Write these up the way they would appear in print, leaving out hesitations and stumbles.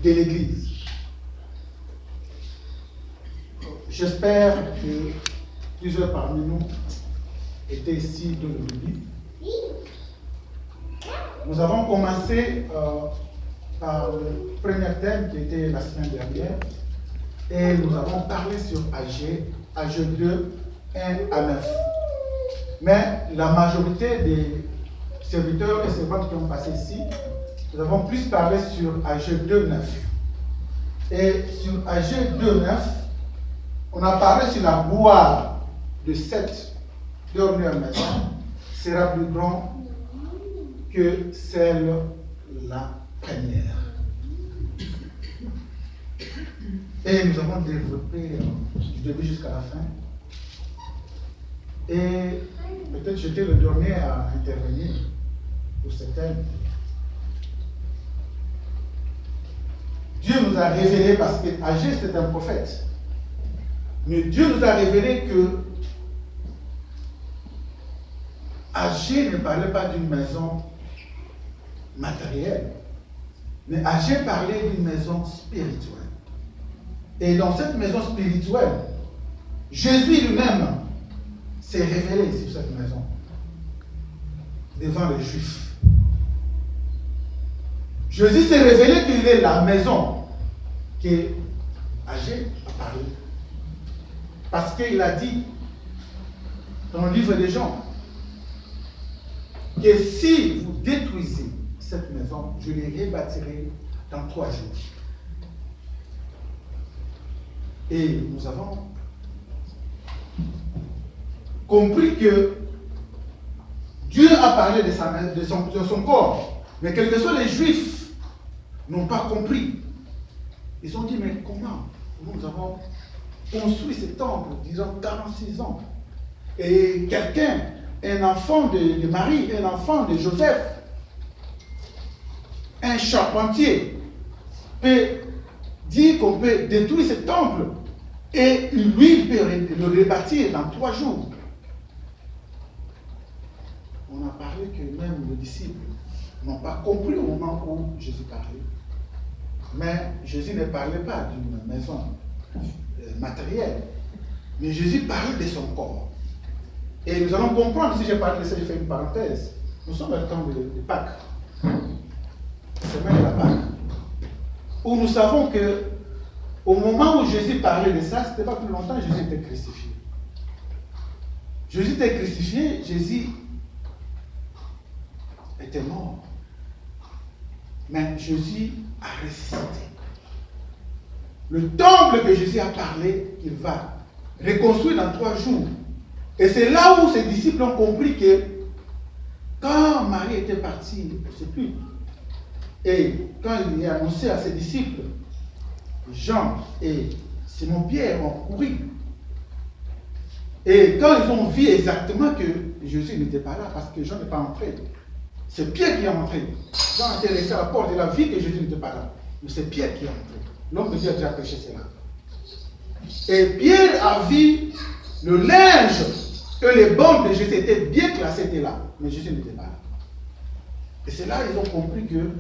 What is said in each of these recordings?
de l'Église. J'espère que plusieurs parmi nous étaient ici de le début. Nous avons commencé par le premier thème qui était la semaine dernière et nous avons parlé sur AG 2, 1 à 9. Mais la majorité des serviteurs et servantes qui ont passé ici, nous avons plus parlé sur AG 2, 9. Et sur AG 2, 9, on a parlé sur la gloire de cette dernière maison sera plus grande que celle la première. Et nous avons développé du début jusqu'à la fin. Et peut-être j'étais le dernier à intervenir pour ce thème. Dieu nous a révélé, parce que Agé c'était un prophète, mais Dieu nous a révélé que Agé ne parlait pas d'une maison matérielle, mais Agé parlait d'une maison spirituelle. Et dans cette maison spirituelle, Jésus lui-même s'est révélé sur cette maison devant les Juifs. Jésus s'est révélé qu'il est la maison que Agé a parlé. Parce qu'il a dit dans le livre des Jean que si vous détruisez cette maison, je les rebâtirai dans 3 jours. Et nous avons compris que Dieu a parlé de son corps, mais quels que soient les Juifs n'ont pas compris. Ils ont dit, mais comment nous avons construit ce temple durant 46 ans? Et quelqu'un, un enfant de Marie, un enfant de Joseph, un charpentier, peut dire qu'on peut détruire ce temple et lui, il peut le rebâtir dans 3 jours. On a parlé que même les disciples n'ont pas compris au moment où Jésus parlait. Mais Jésus ne parlait pas d'une maison matérielle, mais Jésus parlait de son corps. Et nous allons comprendre, si j'ai parlé de ça, j'ai fait une parenthèse. Nous sommes dans le temps de Pâques, semaine de la Pâques, où nous savons que au moment où Jésus parlait de ça, ce n'était pas plus longtemps, Jésus était crucifié. Jésus était crucifié, Jésus était mort. Mais Jésus a ressuscité. Le temple que Jésus a parlé, il va reconstruire dans 3 jours. Et c'est là où ses disciples ont compris que quand Marie était partie au sépulcre, et quand il a annoncé à ses disciples, Jean et Simon-Pierre ont couru. Et quand ils ont vu exactement que Jésus n'était pas là, parce que Jean n'est pas entré, c'est Pierre qui est entré. Jean était resté à la porte, il a vu que Jésus n'était pas là. Mais c'est Pierre qui est entré. L'homme de Dieu a déjà prêché cela. Et Pierre a vu le linge que les bandes de Jésus étaient bien classées, étaient là. Mais Jésus n'était pas là. Et c'est là qu'ils ont compris que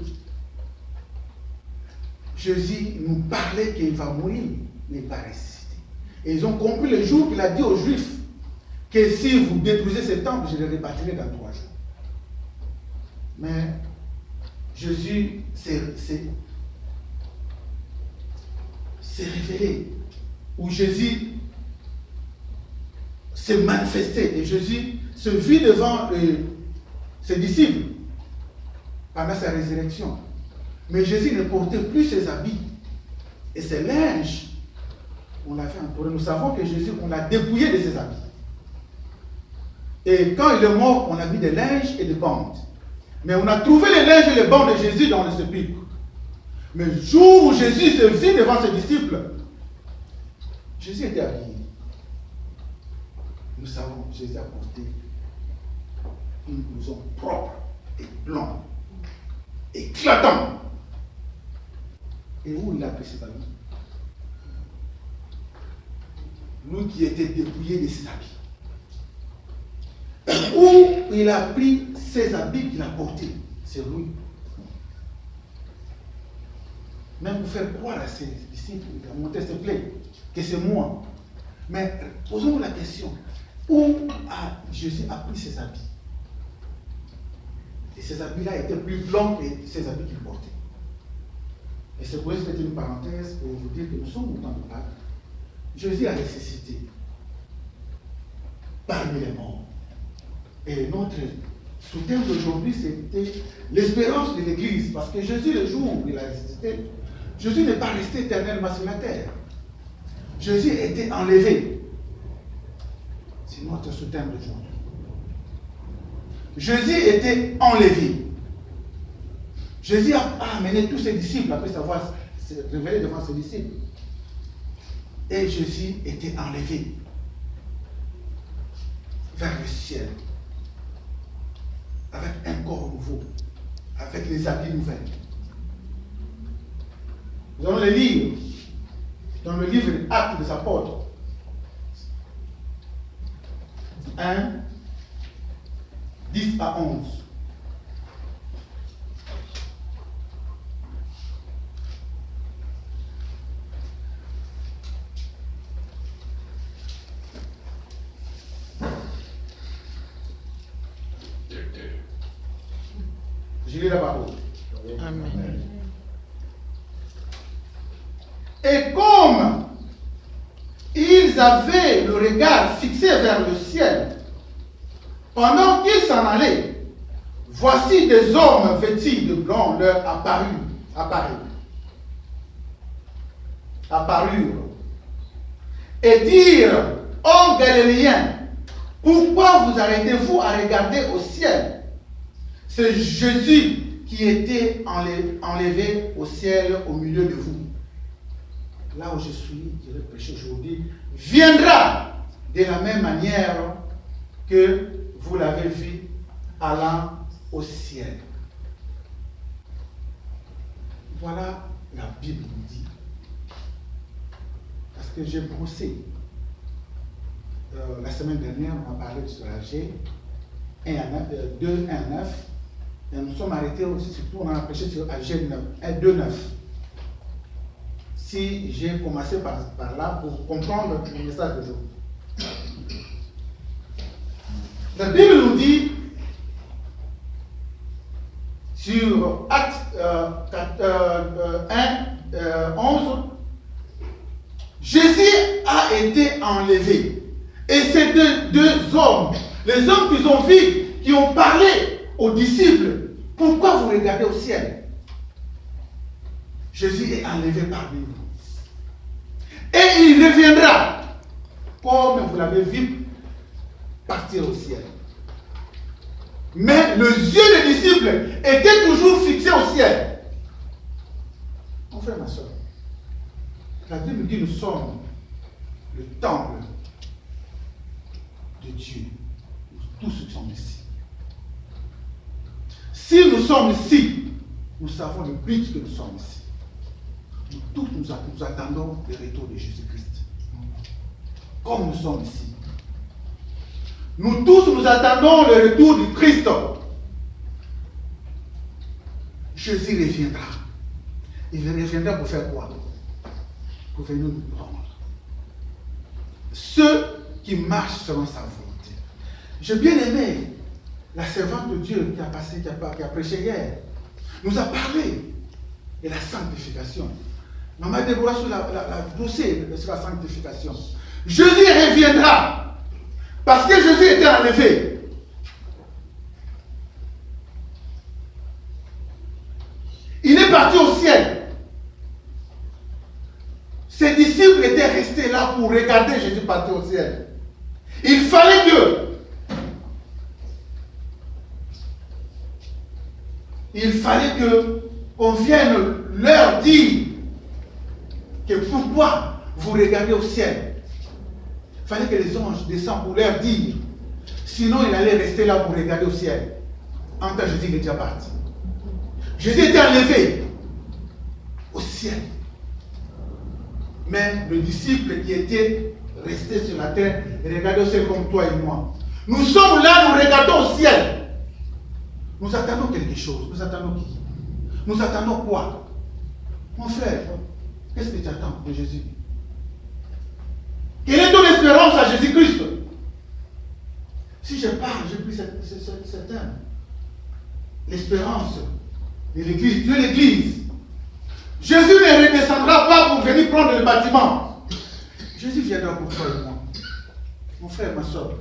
Jésus nous parlait qu'il va mourir, mais il va ressusciter. Et ils ont compris le jour qu'il a dit aux Juifs que si vous détruisez ce temple, je le rebâtirai dans 3 jours. Mais Jésus s'est révélé, où Jésus s'est manifesté, et Jésus se vit devant ses disciples pendant sa résurrection. Mais Jésus ne portait plus ses habits et ses linges. On l'avait entouré. Nous savons que Jésus, on l'a dépouillé de ses habits. Et quand il est mort, on a mis des linges et des bandes. Mais on a trouvé les linges et les bandes de Jésus dans le sépulcre. Mais le jour où Jésus se vit devant ses disciples, Jésus était habillé. Nous savons que Jésus a porté une blouson propre et blanc, éclatant. Et où il a pris ses habits? Lui qui était dépouillé de ses habits. Où il a pris ses habits qu'il a portés? C'est lui. même pour faire croire à ses disciples, mon s'il te plaît, que c'est moi. Mais posons-nous la question, où a Jésus pris ses habits? Et ces habits-là étaient plus blancs que ces habits qu'il portait. Et c'est pour ça que c'était une parenthèse pour vous dire que nous sommes au temps de Pâques. Jésus a ressuscité parmi les morts. Et notre sous-thème d'aujourd'hui, c'était l'espérance de l'Église. Parce que Jésus, le jour où il a ressuscité, Jésus n'est pas resté éternellement sur la terre. Jésus a été enlevé. C'est notre sous-thème d'aujourd'hui. Jésus était enlevé. Jésus a amené tous ses disciples après avoir révélé devant ses disciples. Et Jésus était enlevé vers le ciel avec un corps nouveau, avec les habits nouvelles. Nous allons les lire dans le livre des Actes des Apôtres. 1, 10 à 11. Je lis la parole. Amen. Et comme ils avaient le regard fixé vers le ciel, pendant qu'ils s'en allaient, voici des hommes vêtus de blanc leur apparurent et dirent: Hommes galiléens, pourquoi vous arrêtez-vous à regarder au ciel? C'est Jésus qui était enlevé au ciel au milieu de vous. Là où je suis, je vais prêcher aujourd'hui, viendra de la même manière que vous l'avez vu allant au ciel. Voilà la Bible nous dit. Parce que j'ai brossé. La semaine dernière, on a parlé sur AG 2, 1, 9. Et nous sommes arrêtés aussi, surtout on a prêché sur AG 2, 9. Si j'ai commencé par là pour comprendre le message d'aujourd'hui. La Bible nous dit sur Acte 1, 11, Jésus a été enlevé. Et ces deux hommes, les hommes qu'ils ont vus, qui ont parlé aux disciples, pourquoi vous regardez au ciel? Jésus est enlevé parmi vous. Et il reviendra, comme vous l'avez vu, partir au ciel. Mais les yeux des disciples étaient toujours fixés au ciel. Mon frère, ma soeur, la Bible dit que nous sommes le temple de Dieu. Tous ceux qui sont ici. Si nous sommes ici, nous savons le but que nous sommes ici. Nous tous nous attendons le retour de Jésus-Christ. Comme nous sommes ici. Nous tous nous attendons le retour du Christ. Jésus reviendra. Il reviendra pour faire quoi? Pour venir nous prendre. Ceux qui marchent selon sa volonté. J'ai bien aimé la servante de Dieu qui a prêché hier. Nous a parlé de la sanctification. Maman Déborah sur la dossier sur la sanctification. Jésus reviendra parce que Jésus était enlevé. Il est parti au ciel. Ses disciples étaient restés là pour regarder Jésus partir au ciel. Il fallait qu'on vienne leur dire que pourquoi vous regardez au ciel. Il fallait que les anges descendent pour leur dire. Sinon, il allait rester là pour regarder au ciel. En tant que Jésus est déjà parti. Jésus était enlevé au ciel. Mais le disciple qui était resté sur la terre regardait au ciel comme toi et moi. Nous sommes là, nous regardons au ciel. Nous attendons quelque chose. Nous attendons qui? Nous attendons quoi? Mon frère, Qu'est-ce que tu attends de Jésus? Quelle est ton espérance à Jésus-Christ? Si je parle, j'ai pris cette terme. L'espérance de l'Église, Dieu l'Église. Jésus ne redescendra pas pour venir prendre le bâtiment. Jésus viendra pour toi et moi. Mon frère, ma soeur.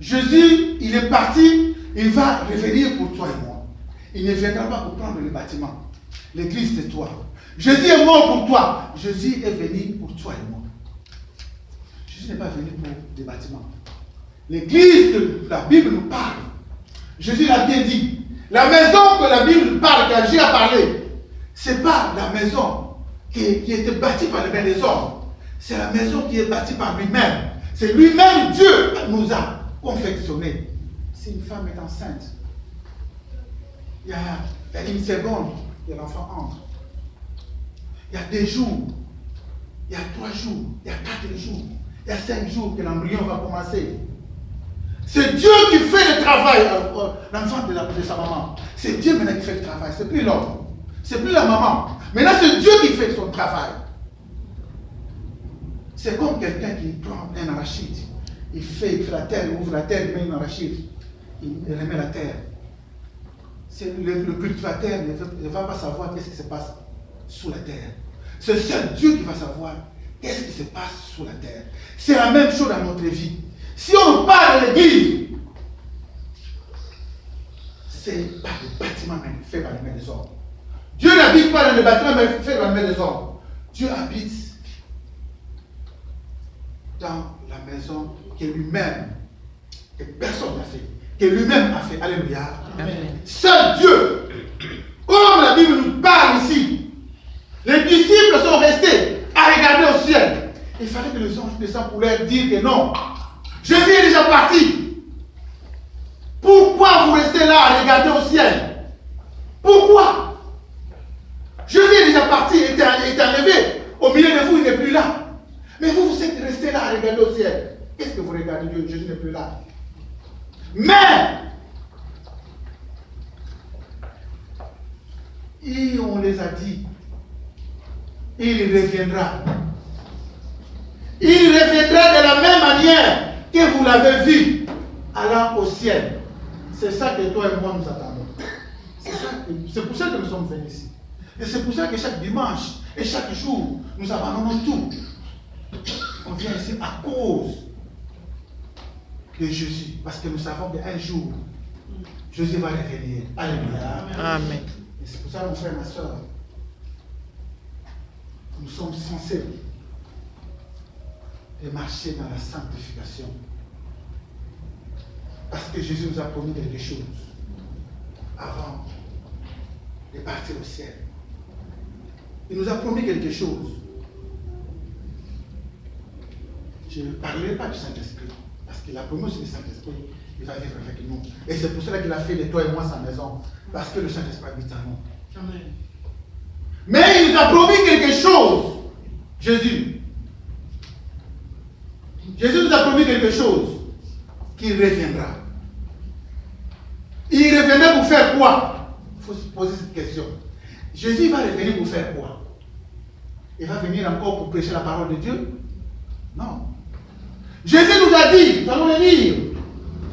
Jésus, il est parti, il va revenir pour toi et moi. Il ne viendra pas pour prendre le bâtiment. L'église, c'est toi. Jésus est mort pour toi. Jésus est venu pour toi et moi. Jésus n'est pas venu pour des bâtiments. L'église que la Bible nous parle, Jésus l'a bien dit. La maison que la Bible parle, que Jésus a parlé, ce n'est pas la maison qui était bâtie par les mains des hommes. C'est la maison qui est bâtie par lui-même. C'est lui-même, Dieu nous a confectionné. Si une femme est enceinte, il y a une seconde que l'enfant entre. Il y a 2 jours, il y a 3 jours, il y a 4 jours, il y a 5 jours que l'embryon va commencer. C'est Dieu qui fait le travail, l'enfant de sa maman. C'est Dieu maintenant qui fait le travail, c'est plus l'homme, c'est plus la maman. Maintenant c'est Dieu qui fait son travail. C'est comme quelqu'un qui prend un arachide, il fait la terre, il ouvre la terre, il met une arachide, il remet la terre. Le cultivateur ne va pas savoir qu'est-ce qui se passe sous la terre. C'est seul Dieu qui va savoir qu'est-ce qui se passe sous la terre. C'est la même chose dans notre vie. Si on parle de l'église, c'est pas des bâtiments faits par les mains des hommes. Dieu n'habite pas dans les bâtiments mais faits par les mains des hommes. Dieu habite dans la maison que lui-même, que personne n'a fait, que lui-même a fait. Alléluia. Amen. Seul Dieu, comme la Bible nous parle ici, les disciples sont restés à regarder au ciel. Il fallait que les anges descendent pour leur dire que non, Jésus est déjà parti. Pourquoi vous restez là à regarder au ciel? Pourquoi? Jésus est déjà parti, est enlevé. Au milieu de vous, il n'est plus là. Mais vous, vous êtes restés là à regarder au ciel. Qu'est-ce que vous regardez Dieu? Jésus n'est plus là. Mais, et on les a dit, il reviendra. Il reviendra de la même manière que vous l'avez vu allant au ciel. C'est ça que toi et moi nous attendons. C'est pour ça que nous sommes venus ici. Et c'est pour ça que chaque dimanche et chaque jour, nous abandonnons tout. On vient ici à cause de Jésus. Parce que nous savons qu'un jour, Jésus va revenir. Alléluia. Amen. Et c'est pour ça, mon frère, ma soeur, nous sommes censés de marcher dans la sanctification. Parce que Jésus nous a promis quelque chose avant de partir au ciel. Il nous a promis quelque chose. Je ne parlerai pas du Saint-Esprit, parce qu'il a promis aussi le Saint-Esprit, il va vivre avec nous. Et c'est pour cela qu'il a fait de toi et moi sa maison, parce que le Saint-Esprit habite en nous. Amen. Mais il nous a promis quelque chose, Jésus. Jésus nous a promis quelque chose, qu'il reviendra. Il reviendra pour faire quoi? Il faut se poser cette question. Jésus va revenir pour faire quoi? Il va venir encore pour prêcher la parole de Dieu? Non. Jésus nous a dit, nous allons le lire,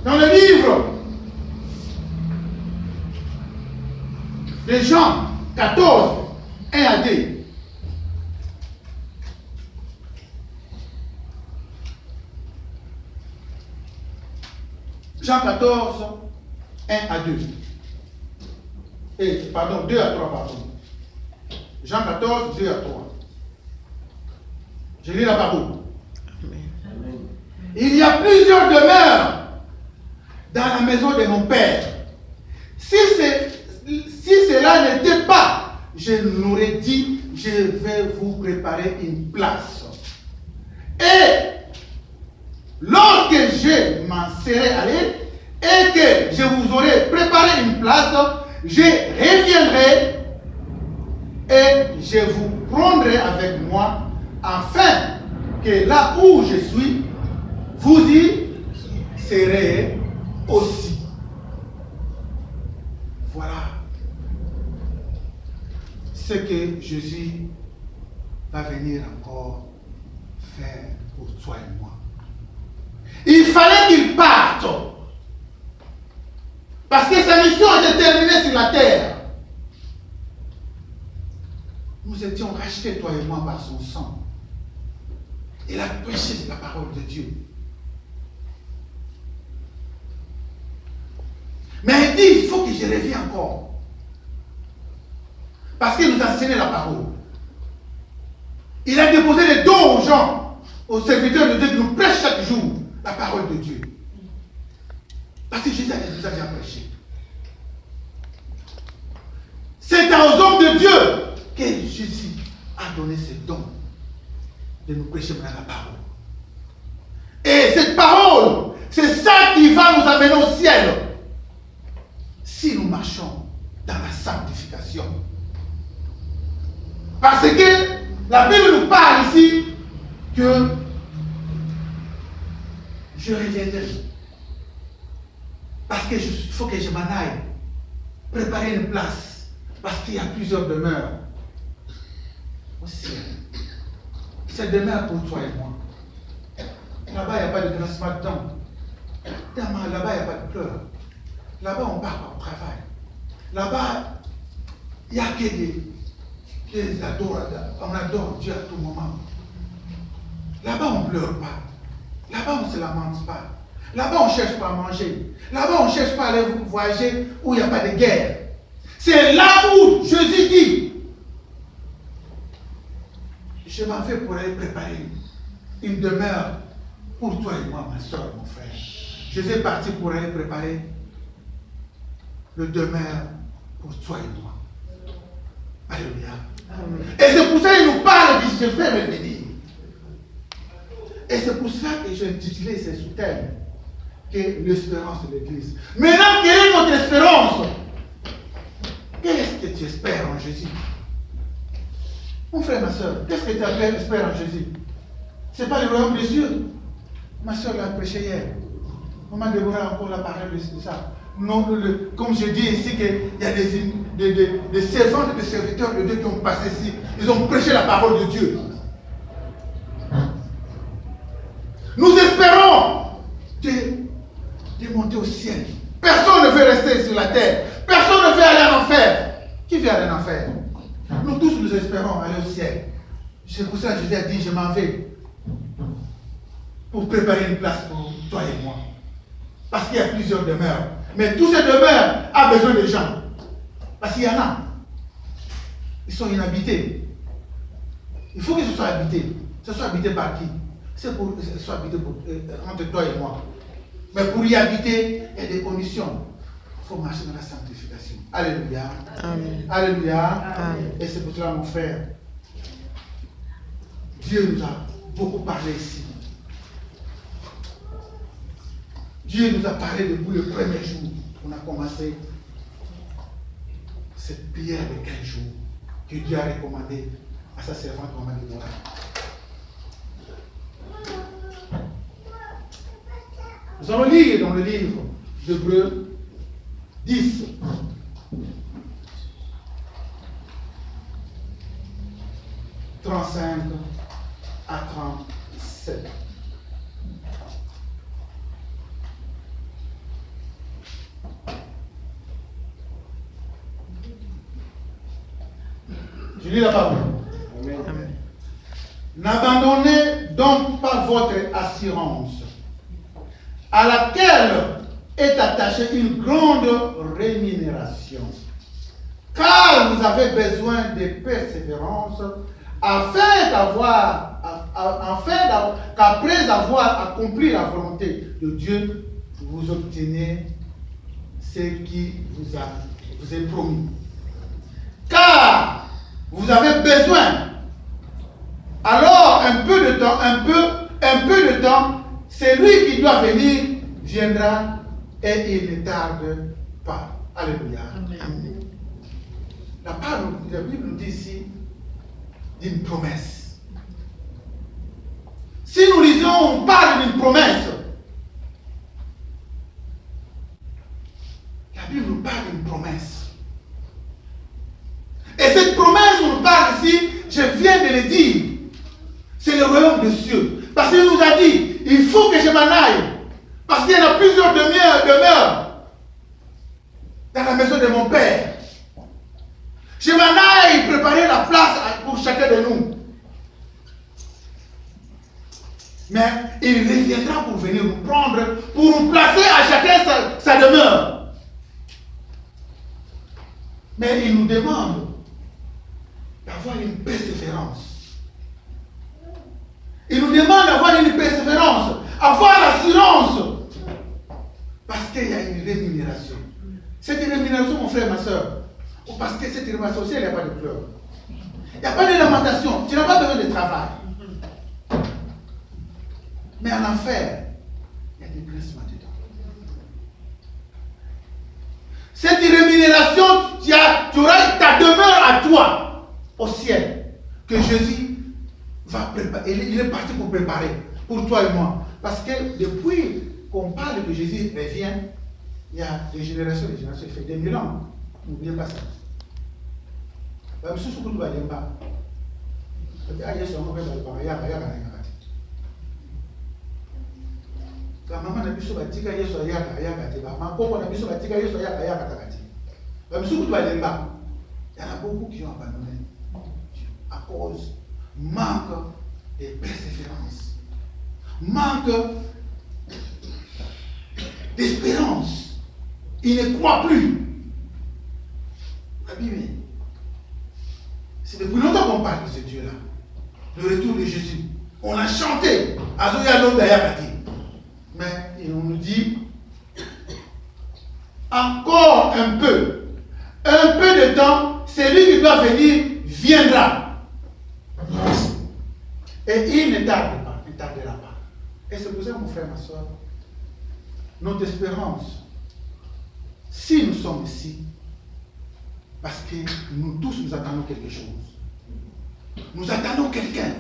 dans le livre de Jean 14, 1 à 2. Jean 14, 1 à 2. Et, pardon, 2 à 3, pardon. Jean 14, 2 à 3. Je lis la parole. Amen. Il y a plusieurs demeures dans la maison de mon Père. Si cela n'était pas, je l'aurais dit, je vais vous préparer une place. Et lorsque je m'en serai allé et que je vous aurai préparé une place, je reviendrai et je vous prendrai avec moi, afin que là où je suis, vous y serez aussi. Voilà ce que Jésus va venir encore faire pour toi et moi. Il fallait qu'il parte. Parce que sa mission était terminée sur la terre. Nous étions rachetés, toi et moi, par son sang. Il a prêché la parole de Dieu. Mais il dit, il faut que je revienne encore. Parce qu'il nous a enseigné la parole. Il a déposé les dons aux gens, aux serviteurs de Dieu qui nous prêchent chaque jour la parole de Dieu. Parce que Jésus nous a déjà prêché. C'est aux hommes de Dieu que Jésus a donné ce don de nous prêcher maintenant la parole. Et cette parole, c'est ça qui va nous amener au ciel. Si nous marchons dans la sanctification. Parce que la Bible nous parle ici que je reviendrai. Parce qu'il faut que je m'en aille préparer une place. Parce qu'il y a plusieurs demeures au ciel. C'est demeure pour toi et moi. Là-bas, il n'y a pas de grincement de dents. Là-bas, il n'y a pas de pleurs. Là-bas, on part au travail. Là-bas, il n'y a que des adorateurs. On adore Dieu à tout moment. Là-bas, on ne pleure pas. Là-bas, on ne se lamente pas. Là-bas, on ne cherche pas à manger. Là-bas, on ne cherche pas à aller voyager où il n'y a pas de guerre. C'est là où Jésus dit, je m'en vais pour aller préparer une demeure pour toi et moi, ma soeur, mon frère. Je suis parti pour aller préparer le demeure pour toi et moi. Alléluia. Amen. Et c'est pour ça qu'il nous parle de je vais revenir. Et c'est pour ça que j'ai intitulé ce sous-thème que l'espérance de l'Église. Maintenant, quelle est notre espérance? Qu'est-ce que tu espères en Jésus? Mon frère, ma soeur, qu'est-ce que tu espères en Jésus? Ce n'est pas le royaume des cieux. Ma soeur l'a prêché hier. Maman Déborah encore la parole de ça. Non, comme je dis ici, qu'il y a des servantes et des serviteurs de Dieu qui ont passé ici. Ils ont prêché la parole de Dieu. Nous espérons de monter au ciel. Personne ne veut rester sur la terre. Personne ne veut aller en enfer. Qui veut aller en enfer? Nous tous, nous espérons aller au ciel. C'est pour ça que Jésus a dit, je m'en vais pour préparer une place pour toi et moi. Parce qu'il y a plusieurs demeures. Mais tous ces demeures ont besoin de gens. Parce qu'il y en a. Ils sont inhabités. Il faut que ce soit habité. Ce soit habité par qui? C'est pour que ce soit habité entre toi et moi. Mais pour y habiter, il y a des conditions. Il faut marcher dans la sanctification. Alléluia. Amen. Alléluia. Amen. Et c'est pour cela, mon frère, Dieu nous a beaucoup parlé ici. Dieu nous a parlé depuis le premier jour qu'on a commencé cette prière de 15 jours que Dieu a recommandé à sa servante Maman Déborah. Nous allons lire dans le livre d'Hébreux 10. « 35 à 37. Je lis la parole. Amen. N'abandonnez donc pas votre assurance, à laquelle est attachée une grande rémunération. Car vous avez besoin de persévérance, afin qu'après avoir accompli la volonté de Dieu, vous obteniez ce qui vous est promis. Car vous avez besoin. Alors, un peu de temps, celui qui doit venir viendra et il ne tarde pas. Alléluia. Amen. La Bible nous dit ici d'une promesse. Si nous lisons, on parle d'une promesse. La Bible nous parle d'une promesse. Et cette promesse, on nous parle ici, je viens de le dire. c'est le royaume des cieux. Parce qu'il nous a dit, il faut que je m'en aille. Parce qu'il y en a plusieurs demeures dans la maison de mon Père. Je m'en aille préparer la place pour chacun de nous. Mais il reviendra pour venir nous prendre, pour nous placer à chacun sa demeure. Mais il nous demande d'avoir une persévérance. Il nous demande d'avoir une persévérance, avoir l'assurance. Parce qu'il y a une rémunération. Cette rémunération, mon frère, ma soeur, parce que cette rémunération, il n'y a pas de pleurs. Il n'y a pas de lamentation. Tu n'as pas besoin de travail. Mais en enfer, il y a des grincements dedans. Cette rémunération, tu auras ta demeure à toi, au ciel, que Jésus va préparer. Il est parti pour préparer, pour toi et moi. Parce que depuis qu'on parle que Jésus revient, il y a des générations, il fait 2000 ans. N'oubliez pas ça. Maman na biso batika Yesu ayaka ayaka te ba makoko na biso batika Yesu ayaka ayaka takati ba biso balemba. Il y en a beaucoup qui ont abandonné à cause manque de persévérance, manque d'espérance. Ils ne croient plus. La Bible, c'est depuis longtemps qu'on parle de ce Dieu-là, le retour de Jésus. On a chanté Azoya Lom Dayakati. Mais il nous dit encore un peu de temps, celui qui doit venir viendra. Et il ne tarde pas, il ne tardera pas. Et c'est pour ça, mon frère, ma soeur, notre espérance, si nous sommes ici, parce que nous tous nous attendons quelque chose. Nous attendons quelqu'un.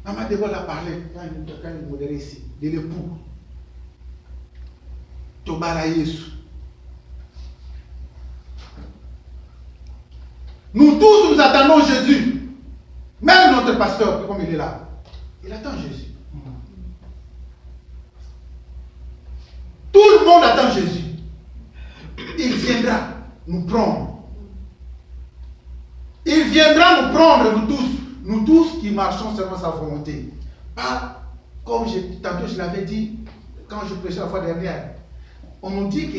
Maman Déborah a parlé, quand il modérait ici, de l'époux. Tobala Yesu. Nous tous nous attendons Jésus. Même notre pasteur, comme il est là, il attend Jésus. Tout le monde attend Jésus. Il viendra nous prendre. Il viendra nous prendre, nous tous qui marchons selon sa volonté. Pas comme tantôt je l'avais dit, quand je prêchais la fois dernière. On nous dit que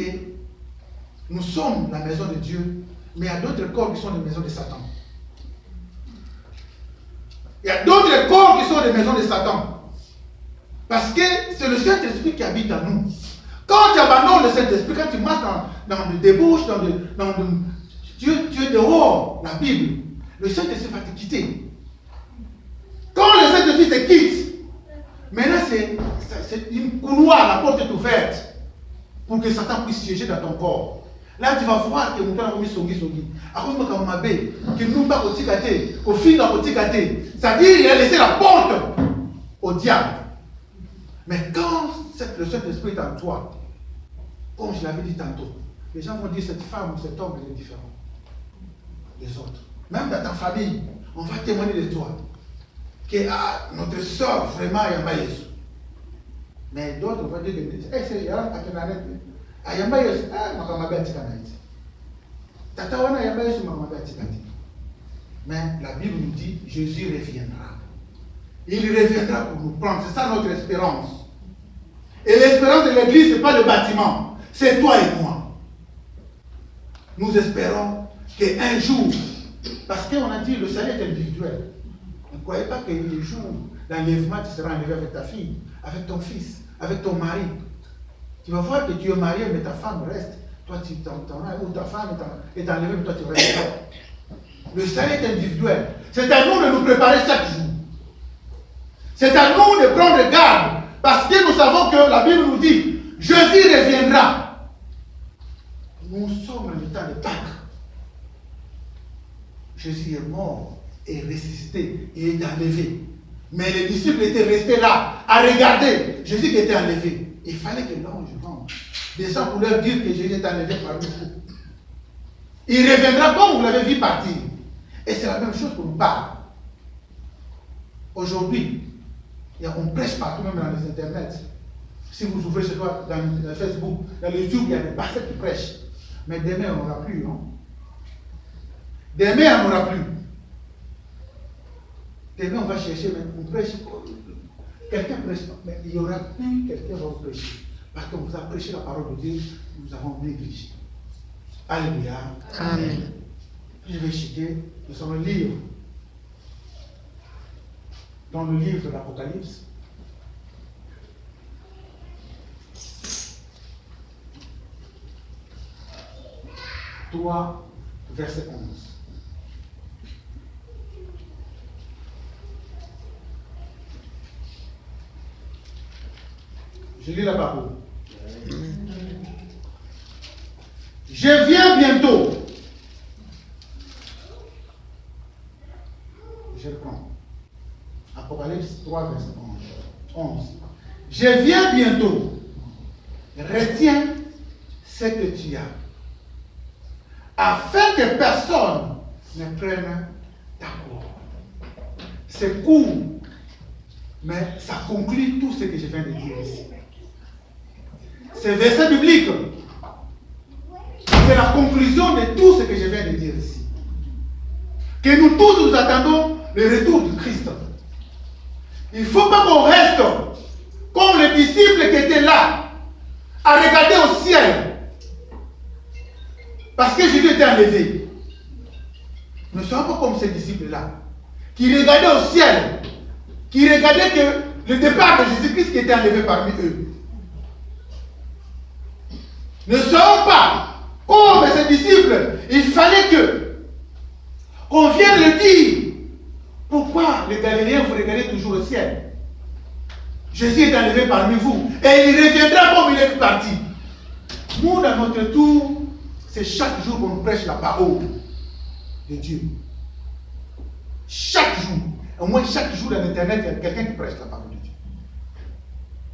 nous sommes la maison de Dieu, mais il y a d'autres corps qui sont les maisons de Satan. Il y a d'autres corps qui sont les maisons de Satan. Parce que c'est le Saint-Esprit qui habite en nous. Quand tu abandonnes le Saint-Esprit, quand tu marches dans le débauche, tu es dehors, la Bible, le Saint-Esprit va te quitter. Quand le Saint-Esprit te quitte, maintenant c'est une couloir, la porte est ouverte pour que Satan puisse siéger dans ton corps. Là, tu vas voir que mon père a mis songi. À cause de mon mabé, que nous pas au tigate, au fil dans le tigate. C'est-à-dire qu'il a laissé la porte au diable. Mais quand le Saint-Esprit est en toi, comme je l'avais dit tantôt, les gens vont dire cette femme ou cet homme est différent des autres. Même dans ta famille, on va témoigner de toi. Que notre soeur, vraiment, il y a pas Jésus. Mais d'autres vont dire que c'est Yara Katanarete. Ayamba Yesu, Makamabe Atikanaïti. Tatawana Ayamba Yesu, Makamabe Atikanaïti. Mais la Bible nous dit Jésus reviendra. Il reviendra pour nous prendre. C'est ça notre espérance. Et l'espérance de l'église, ce n'est pas le bâtiment. C'est toi et moi. Nous espérons qu'un jour, parce qu'on a dit le salut est individuel. Ne croyez pas que le jour d'enlèvement, tu seras enlevé avec ta fille, avec ton fils, avec ton mari. Tu vas voir que tu es marié, mais ta femme reste. Toi, tu ou ta femme est enlevée, mais toi, tu restes. Le salut est individuel. C'est à nous de nous préparer chaque jour. C'est à nous de prendre garde. Parce que nous savons que la Bible nous dit, Jésus reviendra. Nous sommes dans le temps de Pâques. Jésus est mort et ressuscité et est enlevé. Mais les disciples étaient restés là, à regarder Jésus qui était enlevé. Il fallait que l'ange descende pour leur dire que Jésus est enlevé par nous. Il reviendra comme vous l'avez vu partir. Et c'est la même chose pour nous parler. Aujourd'hui, on prêche partout, même dans les internets. Si vous ouvrez chez toi, dans Facebook, dans le YouTube, il y a des pasteurs qui prêchent. Mais demain, on n'aura plus, non? Demain, on n'aura plus. Demain, on va chercher, mais on prêche. Quelqu'un prêche, mais il n'y aura plus quelqu'un qui va vous prêcher. Parce qu'on vous a prêché la parole de Dieu, nous avons négligé. Alléluia. Amen. Je vais citer dans le livre. Dans le livre de l'Apocalypse. Verset 11. Je lis la parole. Je viens bientôt. Je reprends. Apocalypse 3, verset 11. Je viens bientôt. Retiens ce que tu as, afin que personne ne prenne ta cour. C'est court, mais ça conclut tout ce que je viens de dire ici. Ces versets bibliques, c'est la conclusion de tout ce que je viens de dire ici. Que nous tous nous attendons le retour du Christ. Il ne faut pas qu'on reste comme les disciples qui étaient là, à regarder au ciel. Parce que Jésus était enlevé. Nous ne sommes pas comme ces disciples-là, qui regardaient au ciel, qui regardaient que le départ de Jésus-Christ qui était enlevé parmi eux. Ne soyons pas comme ces disciples. Il fallait qu'on vienne le dire. Pourquoi les Galiléens vous regardez toujours au ciel? Jésus est enlevé parmi vous et il reviendra comme il est parti. Nous, dans notre tour, c'est chaque jour qu'on prêche la parole de Dieu. Chaque jour. Au moins chaque jour dans l'internet, il y a quelqu'un qui prêche la parole de Dieu.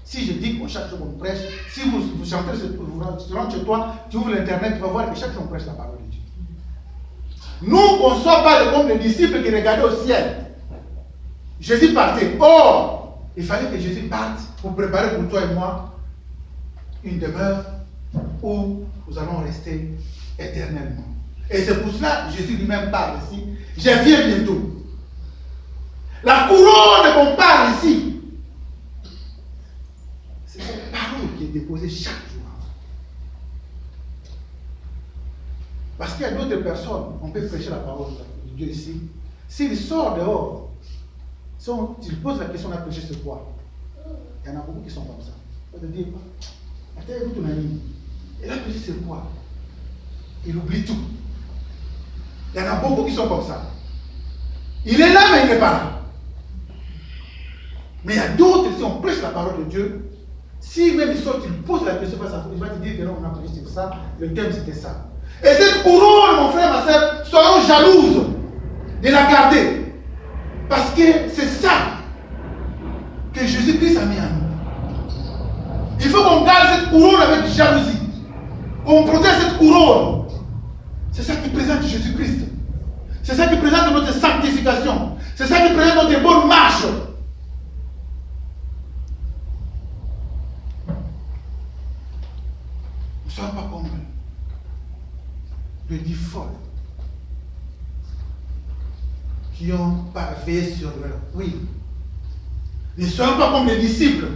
Si je dis que chaque jour on prêche, si vous chantez, vous rentrez chez toi, tu ouvres l'internet, tu vas voir que chaque jour on prêche la parole de Dieu. Nous, on ne soit pas comme les disciples qui regardaient au ciel. Jésus partait. Or, il fallait que Jésus parte pour préparer pour toi et moi une demeure où nous allons rester éternellement. Et c'est pour cela que Jésus lui-même parle ici. Je viens bientôt. La couronne qu'on parle ici, c'est cette parole qui est déposée chaque jour. Parce qu'il y a d'autres personnes, on peut prêcher la parole de Dieu ici. S'il sort dehors, s'il pose la question, on a prêché ce quoi? Il y en a beaucoup qui sont comme ça. On va te dire, attends, ton ami, il a prêché ce quoi? Il oublie tout. Il y en a beaucoup qui sont comme ça. Il est là, mais il n'est pas là. Mais il y a d'autres, si on prêche la parole de Dieu, si même il sort, tu lui poses la question, il va te dire que non, on a prêché sur ça, le thème c'était ça. Et cette couronne, mon frère, ma soeur, soyons jalouses de la garder. Parce que c'est ça que Jésus-Christ a mis à nous. Il faut qu'on garde cette couronne avec jalousie. Qu'on protège cette couronne. C'est ça qui présente Jésus-Christ. C'est ça qui présente notre sanctification. C'est ça qui présente notre bonne marche. Nous ne sommes pas comme le dit folle qui ont veillé sur leur. Oui. Ne soyons pas comme les disciples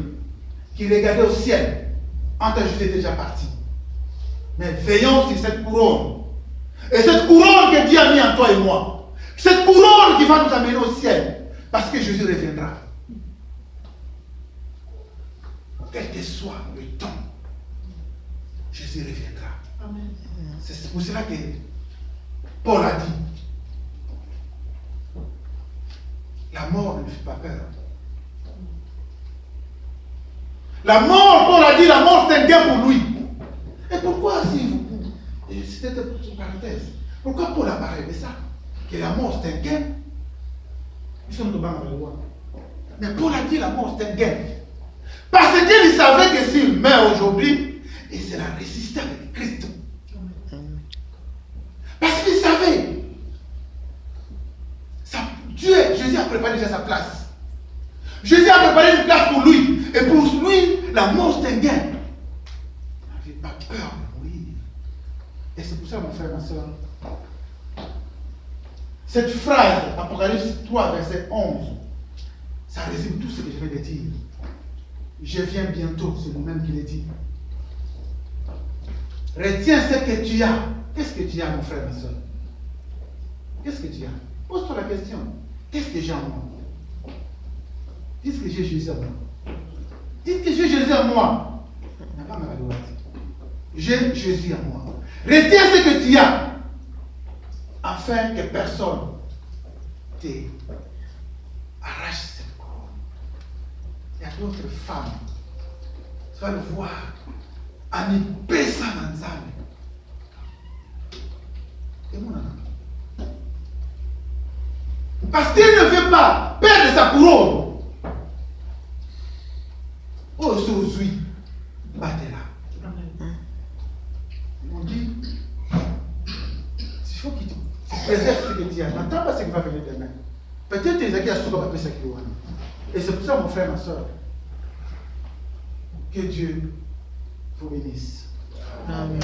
qui regardaient au ciel quand Jésus était déjà parti. Mais veillons sur cette couronne. Et cette couronne que Dieu a mis en toi et moi. Cette couronne qui va nous amener au ciel. Parce que Jésus reviendra. Quel que soit le temps, Jésus reviendra. Amen. C'est pour cela que Paul a dit, la mort ne lui fait pas peur. La mort, Paul a dit, la mort c'est un gain pour lui. Et pourquoi, c'était une parenthèse, pourquoi Paul a parlé de ça? Que la mort c'est un gain. Nous sommes dans le roi. Mais Paul a dit la mort c'est un gain. Parce qu'il savait que s'il meurt aujourd'hui, il sera ressuscité avec Christ. Parce qu'il savait. Jésus a préparé déjà sa place. Jésus a préparé une place pour lui. Et pour lui, la mort c'est un gain. Il n'avait pas peur de mourir. Et c'est pour ça, mon frère, ma soeur, cette phrase, Apocalypse 3, verset 11, ça résume tout ce que je vais te dire. Je viens bientôt, c'est nous-mêmes qui l'a dit. Retiens ce que tu as. Qu'est-ce que tu as, mon frère, ma soeur? Qu'est-ce que tu as? Pose-toi la question. Qu'est-ce que j'ai en moi? Dites que j'ai Jésus en moi. Dites que j'ai Jésus en moi. J'ai Jésus en moi. Retiens ce que tu as, afin que personne te arrache cette couronne. Il y a d'autres femmes. Tu vas le voir. Ami pesa na nzambe. Et mon ami. Parce qu'il ne veut pas perdre sa couronne. Oh, Sozui, battez-la. Ils m'ont dit, il faut qu'il préserve ce que tu as. N'attends pas ce qui va venir demain. Peut-être que les acquis à Souba va passer qui. Et c'est pour ça, mon frère, ma soeur, que Dieu vous bénisse. Amen.